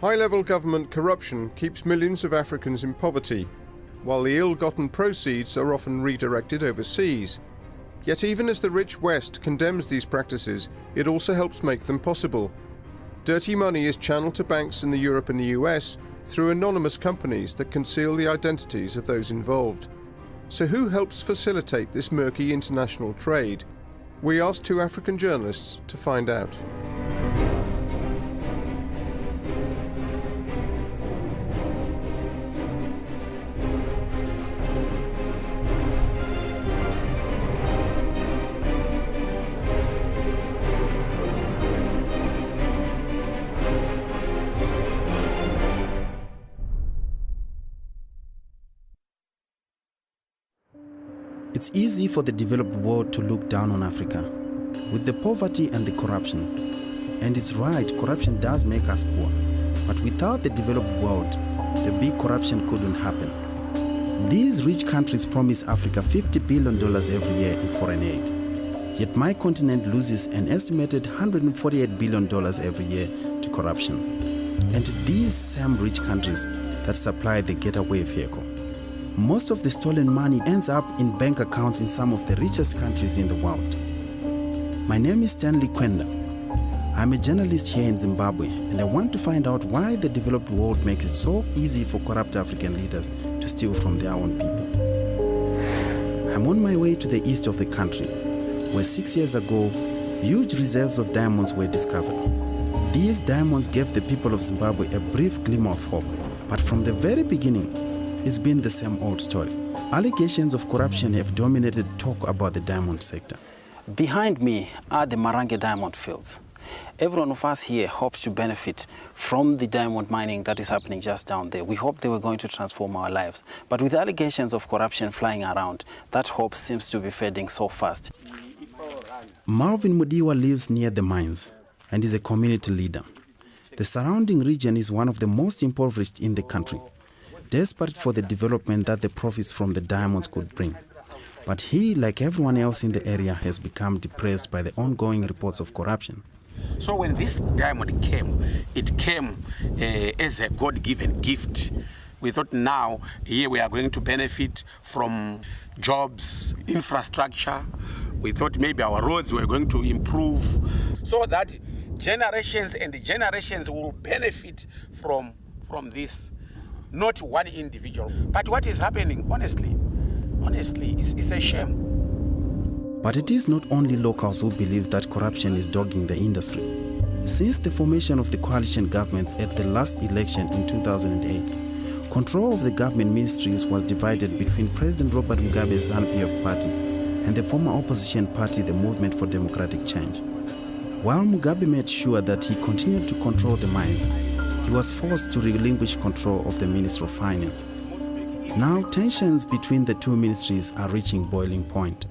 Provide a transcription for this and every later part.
High-level government corruption keeps millions of Africans in poverty, while the ill-gotten proceeds are often redirected overseas. Yet even as the rich West condemns these practices, it also helps make them possible. Dirty money is channeled to banks in Europe and the US through anonymous companies that conceal the identities of those involved. So who helps facilitate this murky international trade? We asked 2 African journalists to find out. It's easy for the developed world to look down on Africa, with the poverty and the corruption. And it's right, corruption does make us poor. But without the developed world, the big corruption couldn't happen. These rich countries promise Africa $50 billion every year in foreign aid. Yet my continent loses an estimated $148 billion every year to corruption. And it's these same rich countries that supply the getaway vehicle. Most of the stolen money ends up in bank accounts in some of the richest countries in the world. My name is Stanley Kwenda. I'm a journalist here in Zimbabwe, and I want to find out why the developed world makes it so easy for corrupt African leaders to steal from their own people. I'm on my way to the east of the country, where 6 years ago, huge reserves of diamonds were discovered. These diamonds gave the people of Zimbabwe a brief glimmer of hope, but from the very beginning, it's been the same old story. Allegations of corruption have dominated talk about the diamond sector. Behind me are the Marange diamond fields. Every one of us here hopes to benefit from the diamond mining that is happening just down there. We hope they were going to transform our lives. But with allegations of corruption flying around, that hope seems to be fading so fast. Marvin Mudiwa lives near the mines and is a community leader. The surrounding region is one of the most impoverished in the country, desperate for the development that the profits from the diamonds could bring. But he, like everyone else in the area, has become depressed by the ongoing reports of corruption. So when this diamond came, it came as a God-given gift. We thought now, here we are going to benefit from jobs, infrastructure. We thought maybe our roads were going to improve so that generations and generations will benefit from this. Not one individual. But what is happening, honestly, it's a shame. But it is not only locals who believe that corruption is dogging the industry. Since the formation of the coalition governments at the last election in 2008, control of the government ministries was divided between President Robert Mugabe's ZANU-PF party and the former opposition party, the Movement for Democratic Change. While Mugabe made sure that he continued to control the mines, he was forced to relinquish control of the Ministry of Finance. Now, tensions between the two ministries are reaching boiling point.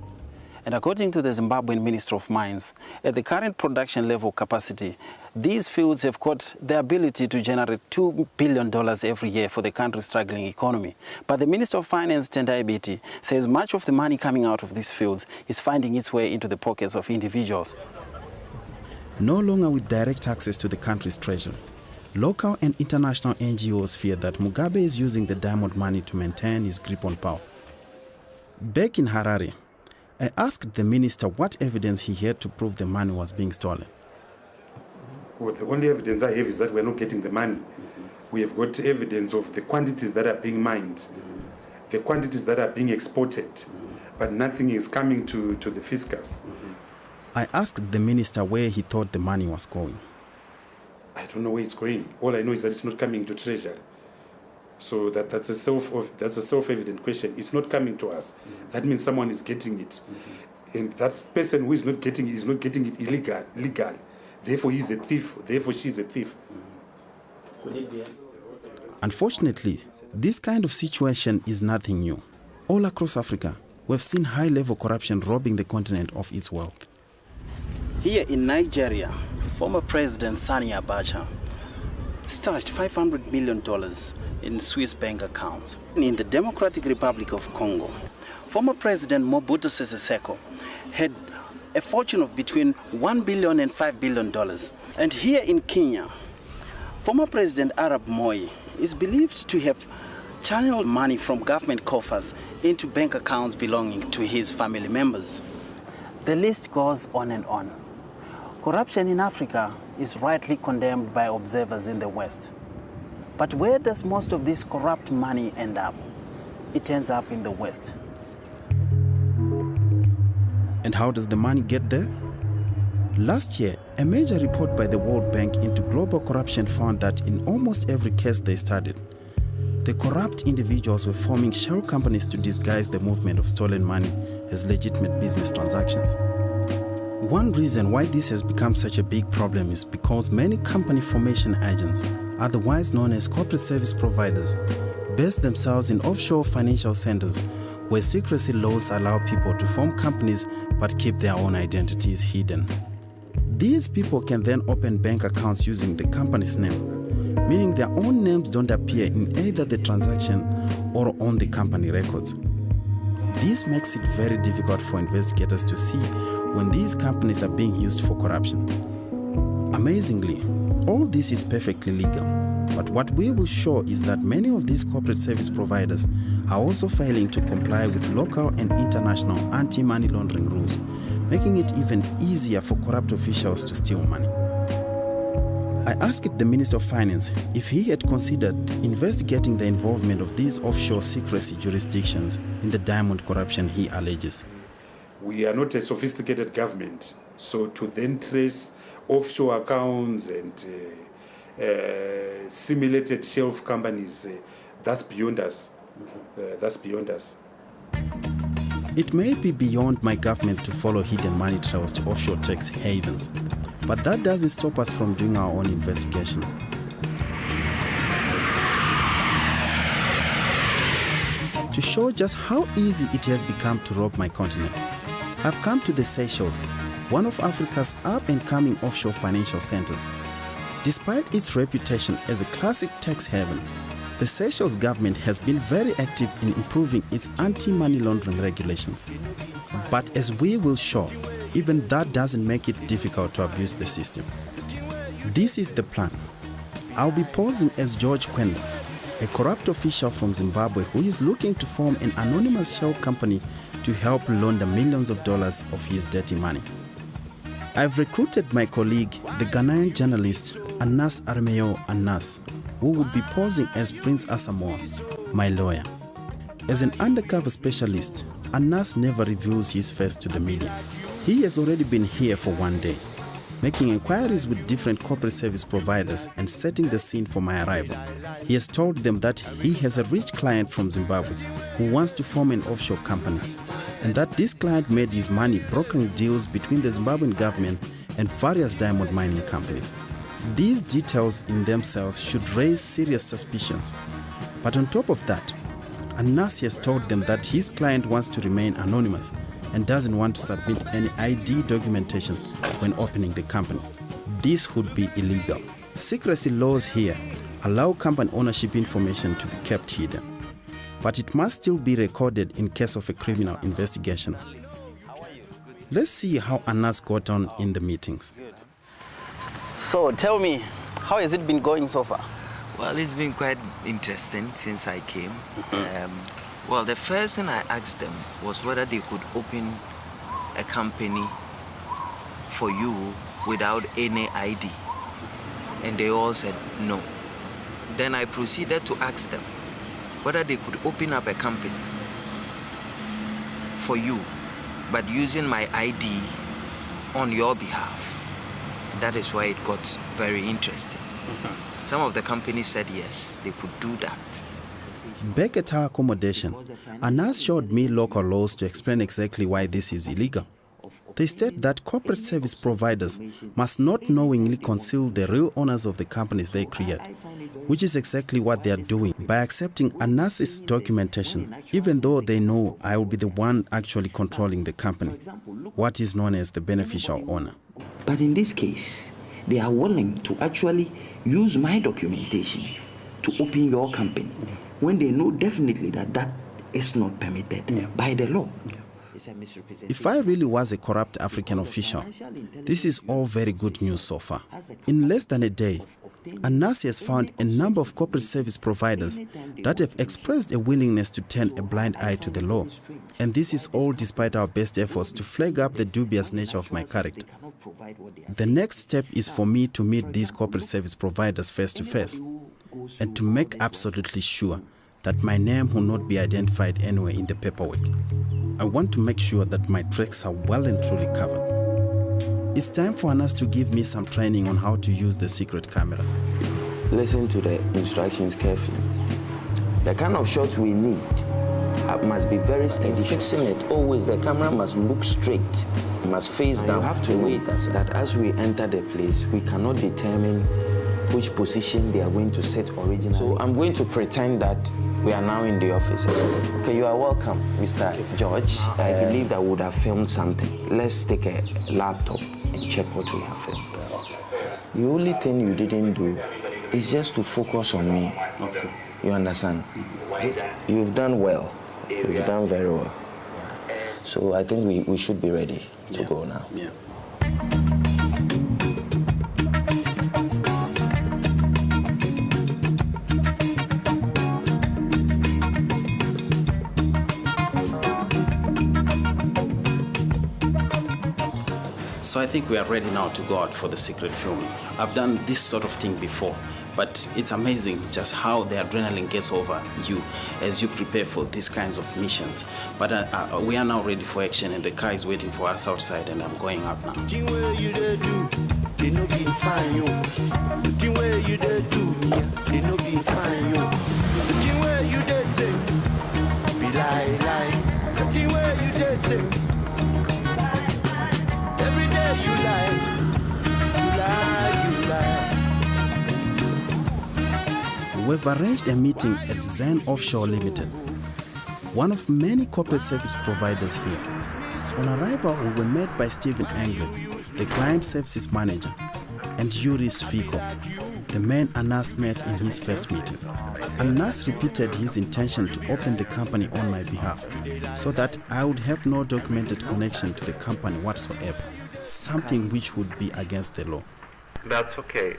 And according to the Zimbabwean Ministry of Mines, at the current production level capacity, these fields have got the ability to generate $2 billion every year for the country's struggling economy. But the Minister of Finance, Tendai Biti, says much of the money coming out of these fields is finding its way into the pockets of individuals. No longer with direct access to the country's treasury, local and international NGOs fear that Mugabe is using the diamond money to maintain his grip on power. Back in Harare, I asked the minister what evidence he had to prove the money was being stolen. Well, the only evidence I have is that we're not getting the money. We have got evidence of the quantities that are being mined, the quantities that are being exported, but nothing is coming to the fiscus. I asked the minister where he thought the money was going. I don't know where it's going. All I know is that it's not coming to treasury. So that's a self-evident question. It's not coming to us. That means someone is getting it. And that person who is not getting it is not getting it legal. Therefore, he's a thief. Therefore, she's a thief. Unfortunately, this kind of situation is nothing new. All across Africa, we've seen high-level corruption robbing the continent of its wealth. Here in Nigeria, former President Sani Abacha stashed $500 million in Swiss bank accounts. In the Democratic Republic of Congo, former President Mobutu Sese Seko had a fortune of between $1 billion and $5 billion. And here in Kenya, Former President Arap Moi is believed to have channeled money from government coffers into bank accounts belonging to his family members. The list goes on and on. Corruption in Africa is rightly condemned by observers in the West. But where does most of this corrupt money end up? It ends up in the West. And how does the money get there? Last year, a major report by the World Bank into global corruption found that in almost every case they studied, the corrupt individuals were forming shell companies to disguise the movement of stolen money as legitimate business transactions. One reason why this has become such a big problem is because many company formation agents, otherwise known as corporate service providers, base themselves in offshore financial centers where secrecy laws allow people to form companies but keep their own identities hidden. These people can then open bank accounts using the company's name, meaning their own names don't appear in either the transaction or on the company records. This makes it very difficult for investigators to see when these companies are being used for corruption. Amazingly, all this is perfectly legal, but what we will show is that many of these corporate service providers are also failing to comply with local and international anti-money laundering rules, making it even easier for corrupt officials to steal money. I asked the Minister of Finance if he had considered investigating the involvement of these offshore secrecy jurisdictions in the diamond corruption he alleges. We are not a sophisticated government, so to then trace offshore accounts and simulated shelf companies, that's beyond us. That's beyond us. It may be beyond my government to follow hidden money trails to offshore tax havens, but that doesn't stop us from doing our own investigation. To show just how easy it has become to rob my continent, I've come to the Seychelles, one of Africa's up-and-coming offshore financial centers. Despite its reputation as a classic tax haven, the Seychelles government has been very active in improving its anti-money laundering regulations. But as we will show, even that doesn't make it difficult to abuse the system. This is the plan. I'll be posing as George Kwenda, a corrupt official from Zimbabwe who is looking to form an anonymous shell company to help launder millions of dollars of his dirty money. I've recruited my colleague, the Ghanaian journalist Anas Armeo Anas, who will be posing as Prince Asamoah, my lawyer. As an undercover specialist, Anas never reveals his face to the media. He has already been here for one day, making inquiries with different corporate service providers and setting the scene for my arrival. He has told them that he has a rich client from Zimbabwe who wants to form an offshore company, and that this client made his money brokering deals between the Zimbabwean government and various diamond mining companies. These details in themselves should raise serious suspicions. But on top of that, Anas has told them that his client wants to remain anonymous and doesn't want to submit any ID documentation when opening the company. This would be illegal. Secrecy laws here allow company ownership information to be kept hidden, but it must still be recorded in case of a criminal investigation. Let's see how Anas got on in the meetings. So tell me, how has it been going so far? Well, it's been quite interesting since I came. Well, the first thing I asked them was whether they could open a company for you without any ID. And they all said no. Then I proceeded to ask them whether they could open up a company for you, but using my ID on your behalf. And that is why it got very interesting. Some of the companies said yes, they could do that. Back at our accommodation, Anas showed me local laws to explain exactly why this is illegal. They state that corporate service providers must not knowingly conceal the real owners of the companies they create, which is exactly what they are doing by accepting Anas's documentation, even though they know I will be the one actually controlling the company, what is known as the beneficial owner. But in this case, they are willing to actually use my documentation to open your company when they know definitely that that is not permitted by the law. If I really was a corrupt African official, this is all very good news so far. In less than a day, ANAS has found a number of corporate service providers that have expressed a willingness to turn a blind eye to the law. And this is all despite our best efforts to flag up the dubious nature of my character. The next step is for me to meet these corporate service providers face to face and to make absolutely sure that my name will not be identified anywhere in the paperwork. I want to make sure that my tracks are well and truly covered. It's time for ANAS to give me some training on how to use the secret cameras. Listen to the instructions carefully. The kind of shots we need must be very steady. Fixing it, always the camera must look straight, must face down. You have to wait that as we enter the place, we cannot determine which position they are going to set originally. So I'm going to pretend that we are now in the office. Okay, you are welcome, Mr. George. I believe that we would have filmed something. Let's take a laptop and check what we have filmed. The only thing you didn't do is just to focus on me. Okay. You understand? You've done well. You've done very well. So I think we should be ready to go now. Yeah. So I think we are ready now to go out for the secret filming. I've done this sort of thing before, but it's amazing just how the adrenaline gets over you as you prepare for these kinds of missions. But we are now ready for action, and the car is waiting for us outside, and I'm going out now. We've arranged a meeting at Zen Offshore Limited, one of many corporate service providers here. On arrival, we were met by Stephen Anglin, the client services manager, and Yuri Sfiko, the man ANAS met in his first meeting. ANAS repeated his intention to open the company on my behalf, so that I would have no documented connection to the company whatsoever, something which would be against the law. That's okay.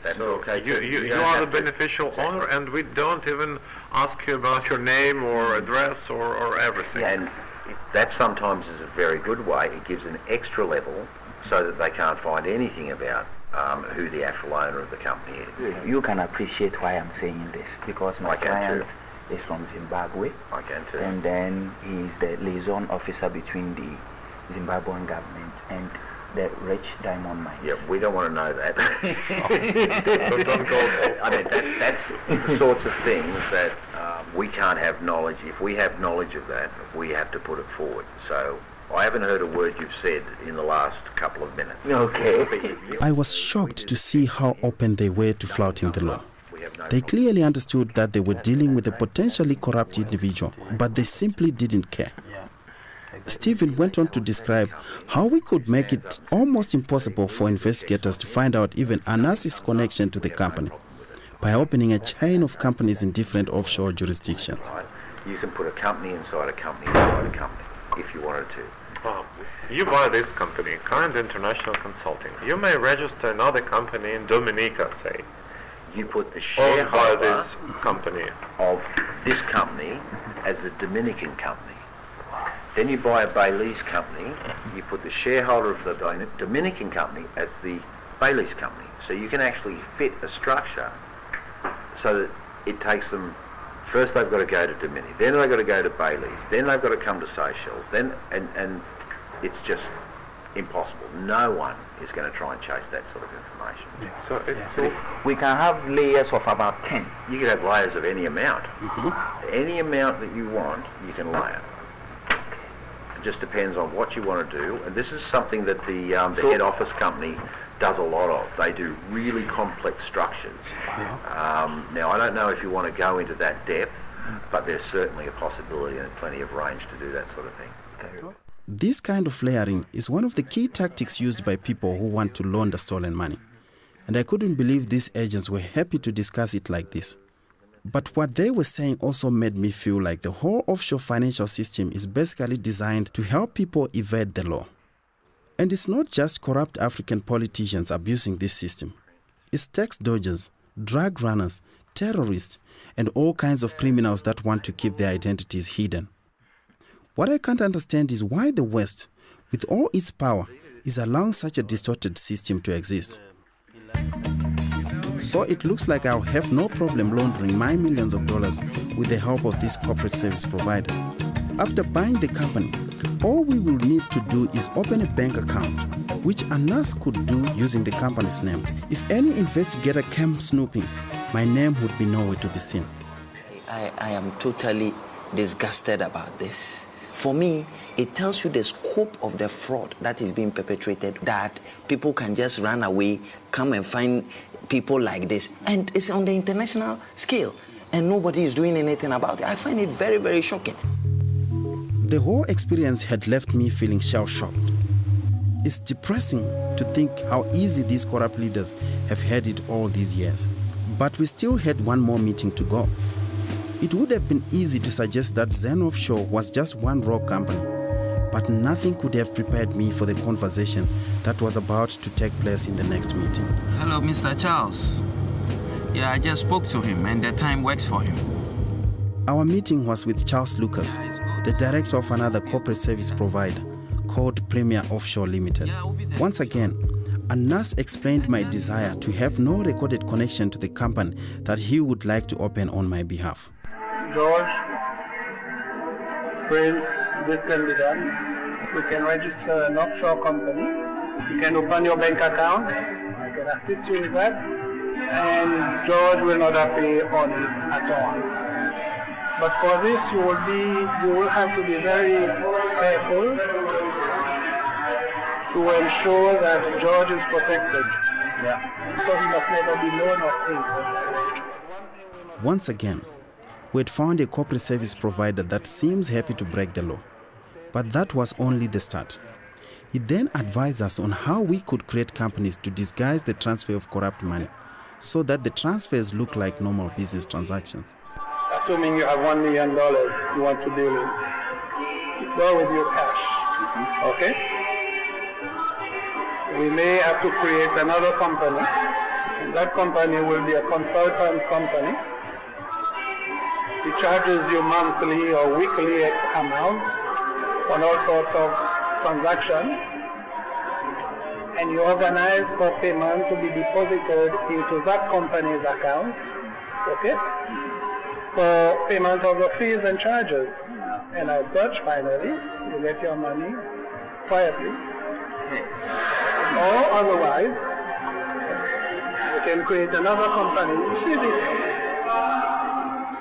You are the beneficial owner, and we don't even ask you about your name or address or everything. And that sometimes is a very good way. It gives an extra level so that they can't find anything about who the actual owner of the company is. You can appreciate why I'm saying this, because my client is from Zimbabwe. I can too. And then he's the liaison officer between the Zimbabwean government and the rich diamond mines. Yeah, we don't want to know that. Don't go. I mean, that's the sorts of things that we can't have knowledge. If we have knowledge of that, we have to put it forward. So I haven't heard a word you've said in the last couple of minutes. Okay. I was shocked to see how open they were to flouting the law. They clearly understood that they were dealing with a potentially corrupt individual, but they simply didn't care. Stephen went on to describe how we could make it almost impossible for investigators to find out even ANAS's connection to the company by opening a chain of companies in different offshore jurisdictions. You can put a company inside a company inside a company if you wanted to. You buy this company, Kind International Consulting. You may register another company in Dominica, say. You put the shareholder by this company of this company as the Dominican company. Then you buy a Bailey's company, you put the shareholder of the Dominican company as the Bailey's company. So you can actually fit a structure so that it takes them, first they've got to go to Dominican, then they've got to go to Bailey's, then they've got to come to Seychelles, then, and it's just impossible. No one is going to try and chase that sort of information. Yeah. So we can have layers of about 10. You can have layers of any amount. Any amount that you want, you can layer. It just depends on what you want to do, and this is something that the head office company does a lot of. They do really complex structures. Now, I don't know if you want to go into that depth, but there's certainly a possibility and plenty of range to do that sort of thing. This kind of layering is one of the key tactics used by people who want to launder stolen money. And I couldn't believe these agents were happy to discuss it like this. But what they were saying also made me feel like the whole offshore financial system is basically designed to help people evade the law. And it's not just corrupt African politicians abusing this system. It's tax dodgers, drug runners, terrorists, and all kinds of criminals that want to keep their identities hidden. What I can't understand is why the West, with all its power, is allowing such a distorted system to exist. So it looks like I'll have no problem laundering my millions of dollars with the help of this corporate service provider. After buying the company, all we will need to do is open a bank account, which Anas could do using the company's name. If any investigator came snooping, my name would be nowhere to be seen. I am totally disgusted about this. For me, it tells you the scope of the fraud that is being perpetrated, that people can just run away, come and find people like this. And it's on the international scale, and nobody is doing anything about it. I find it very, very shocking. The whole experience had left me feeling shell-shocked. It's depressing to think how easy these corrupt leaders have had it all these years. But we still had one more meeting to go. It would have been easy to suggest that Zen Offshore was just one rogue company, but nothing could have prepared me for the conversation that was about to take place in the next meeting. Hello, Mr. Charles. Yeah, I just spoke to him, and the time works for him. Our meeting was with Charles Lucas, the director of another corporate service provider called Premier Offshore Limited. Once again, Anas explained my desire to have no recorded connection to the company that he would like to open on my behalf. George, Prince, this can be done. We can register an offshore company. You can open your bank account. I can assist you with that. And George will not appear on it at all. But for this, you will have to be very careful to ensure that George is protected. Yeah. So he must never be known or seen. Once again, we had found a corporate service provider that seems happy to break the law. But that was only the start. He then advised us on how we could create companies to disguise the transfer of corrupt money so that the transfers look like normal business transactions. Assuming you have $1 million you want to deal with, it's not with your cash, okay? We may have to create another company, and that company will be a consultant company. It charges you monthly or weekly X amount on all sorts of transactions, and you organize for payment to be deposited into that company's account, okay, for payment of the fees and charges. And as such, finally, you get your money quietly. Or otherwise, you can create another company. You see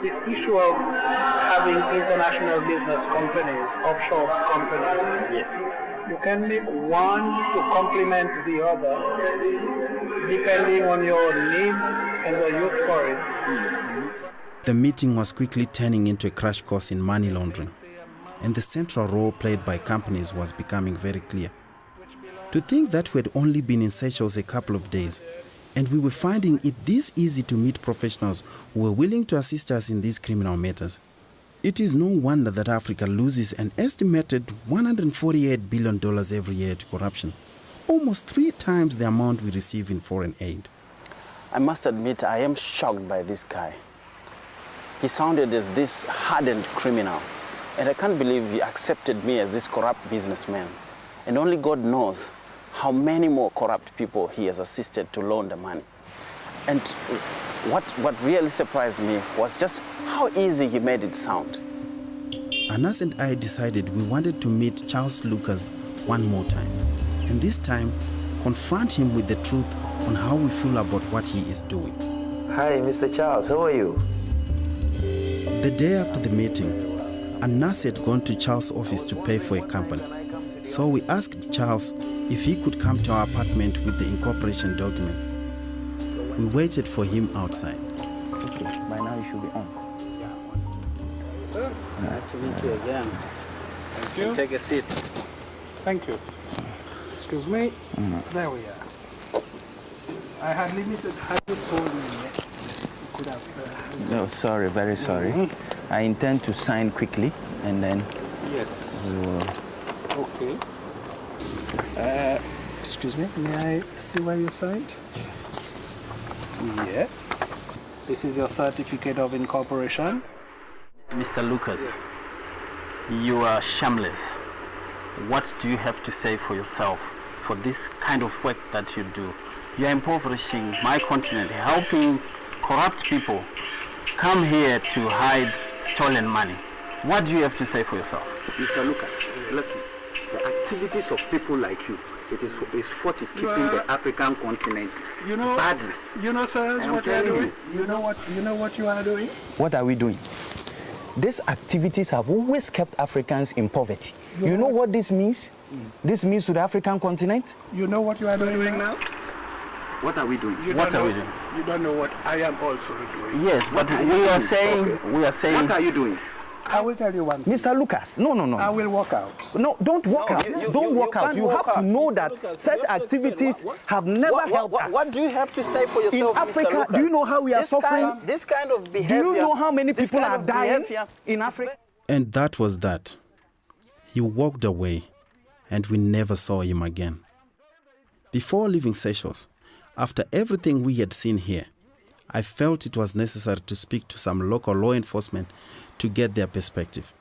this issue of having international business companies, offshore companies. Yes. You can make one to complement the other, depending on your needs and the use for it. The meeting was quickly turning into a crash course in money laundering, and the central role played by companies was becoming very clear. To think that we had only been in Seychelles a couple of days, and we were finding it this easy to meet professionals who were willing to assist us in these criminal matters. It is no wonder that Africa loses an estimated $148 billion every year to corruption, almost 3 times the amount we receive in foreign aid. I must admit, I am shocked by this guy. He sounded as this hardened criminal, and I can't believe he accepted me as this corrupt businessman. And only God knows how many more corrupt people he has assisted to launder money. And what really surprised me was just how easy he made it sound. Anas and I decided we wanted to meet Charles Lucas one more time, and this time confront him with the truth on how we feel about what he is doing. Hi, Mr. Charles, how are you? The day after the meeting, Anas had gone to Charles' office to pay for a company. So we asked Charles if he could come to our apartment with the incorporation documents. We waited for him outside. Okay, by now you should be on. Nice to meet you again. Thank you. Take a seat. Thank you. Excuse me. There we are. I had limited. Had you told me yesterday, you could have. No, sorry, very sorry. I intend to sign quickly, and then. Yes. We will. Okay. Excuse me. May I see where you signed? Yes. This is your certificate of incorporation. Mr. Lucas, you are shameless. What do you have to say for yourself for this kind of work that you do? You are impoverishing my continent, helping corrupt people come here to hide stolen money. What do you have to say for yourself? Mr. Lucas, listen, the activities of people like you, it is what is keeping the African continent badly. You know, sir, what you are doing? You know what you are doing? What are we doing? These activities have always kept Africans in poverty. You know what this means? This means to the African continent? You know what you are doing now? What are we doing? What are we doing? You don't know what I am also doing. Yes, but we are saying... What are you doing? I will tell you one thing. Mr. Lucas, no. I will walk out. No, don't walk out. Don't walk out. You have to know that such activities have never helped us. What do you have to say for yourself, in Africa, Mr. Lucas? do you know how we are suffering? This kind of behavior... Do you know how many people are dying in Africa? And that was that. He walked away, and we never saw him again. Before leaving Seychelles, after everything we had seen here, I felt it was necessary to speak to some local law enforcement to get their perspective.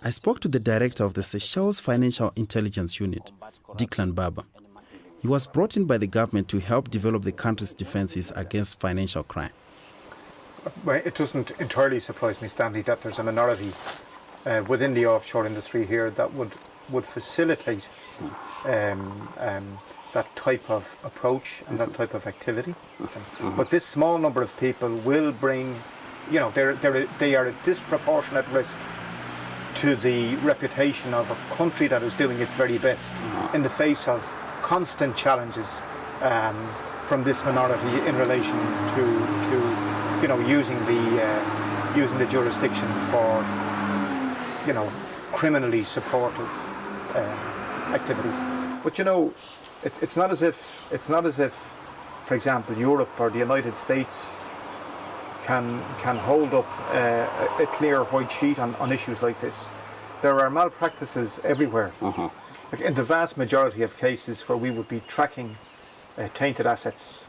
I spoke to the director of the Seychelles Financial Intelligence Unit, Declan Barber. He was brought in by the government to help develop the country's defenses against financial crime. Well, it doesn't entirely surprise me, Stanley, that there's a minority within the offshore industry here that would facilitate that type of approach and that type of activity. But this small number of people will bring, they are a disproportionate risk to the reputation of a country that is doing its very best in the face of constant challenges from this minority in relation to using the jurisdiction for criminally supportive activities. But it's not as if, for example, Europe or the United States can hold up a clear white sheet on issues like this. There are malpractices everywhere. Like in the vast majority of cases where we would be tracking tainted assets,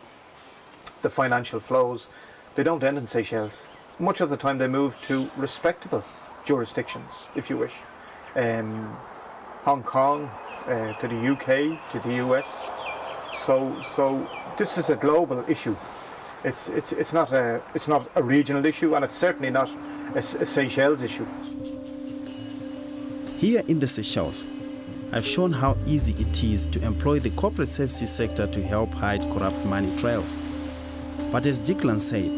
the financial flows, they don't end in Seychelles. Much of the time they move to respectable jurisdictions, if you wish. Hong Kong, to the UK, to the US. So this is a global issue. It's not a regional issue, and it's certainly not a Seychelles issue. Here in the Seychelles, I've shown how easy it is to employ the corporate services sector to help hide corrupt money trails. But as Declan said,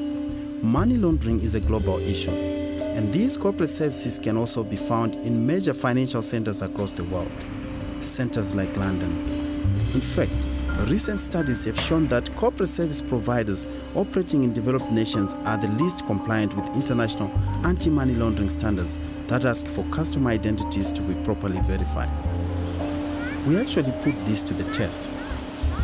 money laundering is a global issue, and these corporate services can also be found in major financial centers across the world, centers like London. In fact, recent studies have shown that corporate service providers operating in developed nations are the least compliant with international anti-money laundering standards that ask for customer identities to be properly verified. We actually put this to the test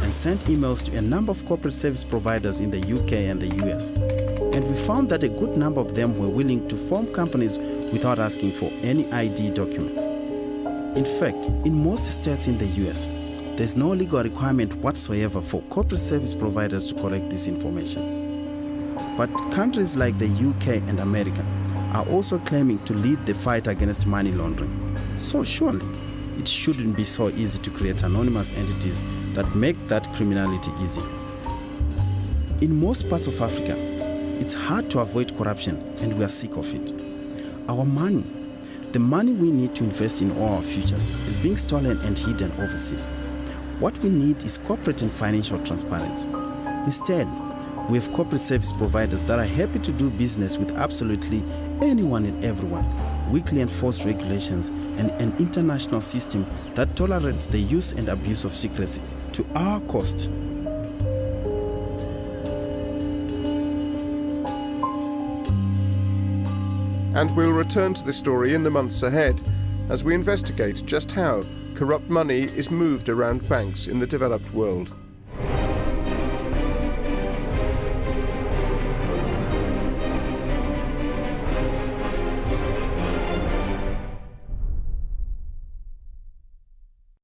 and sent emails to a number of corporate service providers in the UK and the US. And we found that a good number of them were willing to form companies without asking for any ID documents. In fact, in most states in the US, there's no legal requirement whatsoever for corporate service providers to collect this information. But countries like the UK and America are also claiming to lead the fight against money laundering. So surely, it shouldn't be so easy to create anonymous entities that make that criminality easy. In most parts of Africa, it's hard to avoid corruption, and we are sick of it. Our money, the money we need to invest in all our futures, is being stolen and hidden overseas. What we need is corporate and financial transparency. Instead, we have corporate service providers that are happy to do business with absolutely anyone and everyone, weakly enforced regulations, and an international system that tolerates the use and abuse of secrecy to our cost. And we'll return to this story in the months ahead as we investigate just how corrupt money is moved around banks in the developed world.